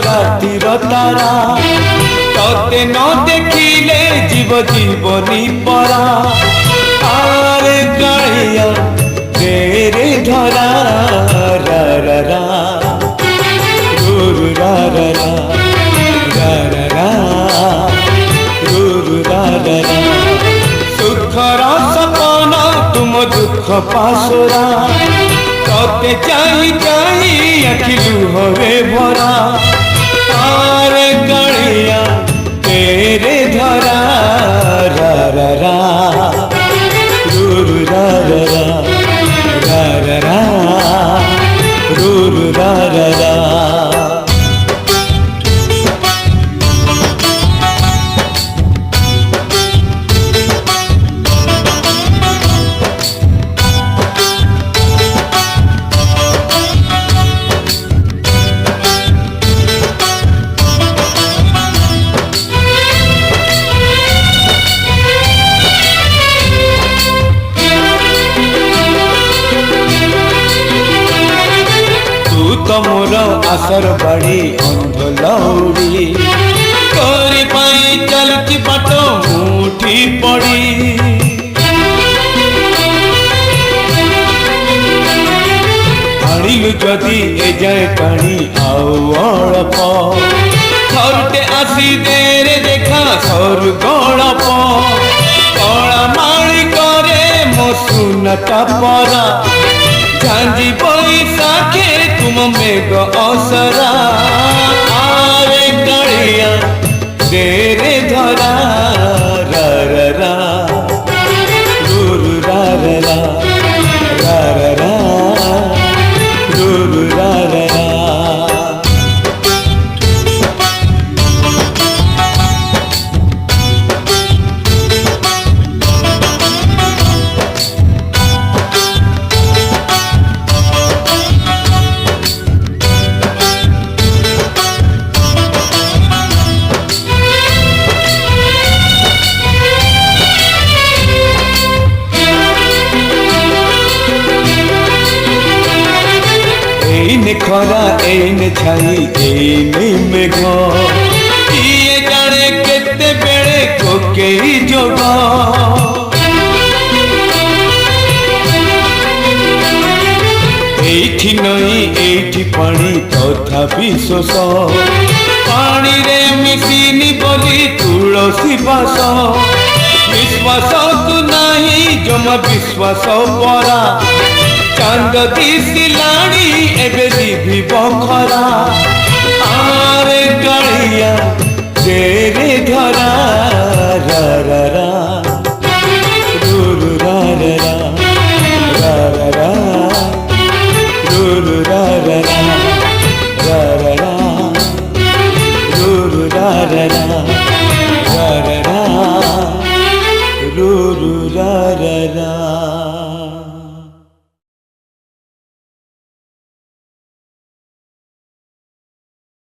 रातिर तारा तोते न देखिले जीव जीवनी परा आरे कालिया तेरे धरा रा रा रा गुरु रा रा रा रा रा रा गुरु रा रा रा सुखर सपना तुम दुख पासरा तोते चाही चाही आखि लुहरे भरा आरे कालिया तेरे धरा रा रा रा गुरु रा रा रा रा रा रा गुरु रा रा रा मोर आसर बाड़ी अंध लौड़ी करी पाई चलती बाट मुठी पड़ी आनिलु जदि ए जाए पानी आउ अल्प थरटे आसी देरे देखा सर गड़प कला माड़ी करे मो सुनता परा झांझी बैसाखे तुम मेघ असरा आरे कालिया तेरे धरा रा रा रा गुरु रा रा रा रा रा रा गुरु रा रा रा खरा एने छाई एने मेघ किए जाने केते बेड़े कोकेई जोग एठी नई एठी पानी तथापि शोष पानी रे मिसिनी बोली तुलसी बास विश्वास तू नहीं जमा विश्वास परा चांद दिसिलाणी एबे जीवी बखरा आरे कालिया